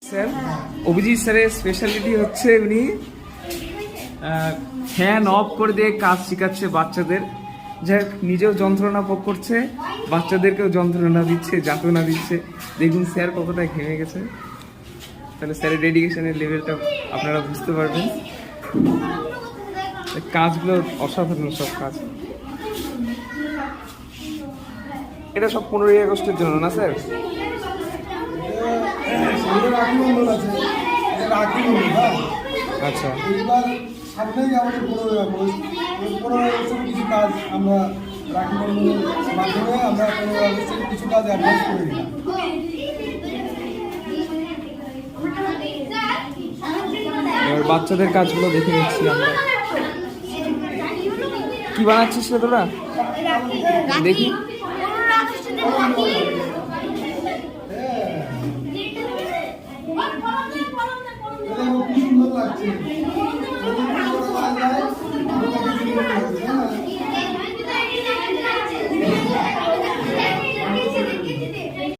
Sir Abhijit স্যারের speciality হচ্ছে উনি ফ্যান অফ করে দিয়ে কাজ শেখাচ্ছে বাচ্চাদের, যাই নিজেও যন্ত্রণা ভোগ করছে, বাচ্চাদেরকেও যন্ত্রণা দিচ্ছে, যাতনা দিচ্ছে। দেখুন স্যার কতটা ঘেমে গেছে, তাহলে স্যারের ডেডিকেশনের লেভেলটা আপনারা বুঝতে পারবেন। কাজগুলো অসাধারণ সব কাজ। এটা সব 15ই আগস্টের জন্য না স্যার? আচ্ছা, এবার সামনেই আমাদের 15ই আগস্ট। 15ই আগস্টের কিছু কাজ আমরা রাখি বন্ধনের মাধ্যমে আমরা 15ই আগস্টের কিছু কাজ অ্যাডভান্স করে দিলাম। এবার বাচ্চাদের কাজগুলো দেখে নিচ্ছি আমরা। কি বানাচ্ছিস রে তোরা? দেখি। কি সুন্দর লাগছে।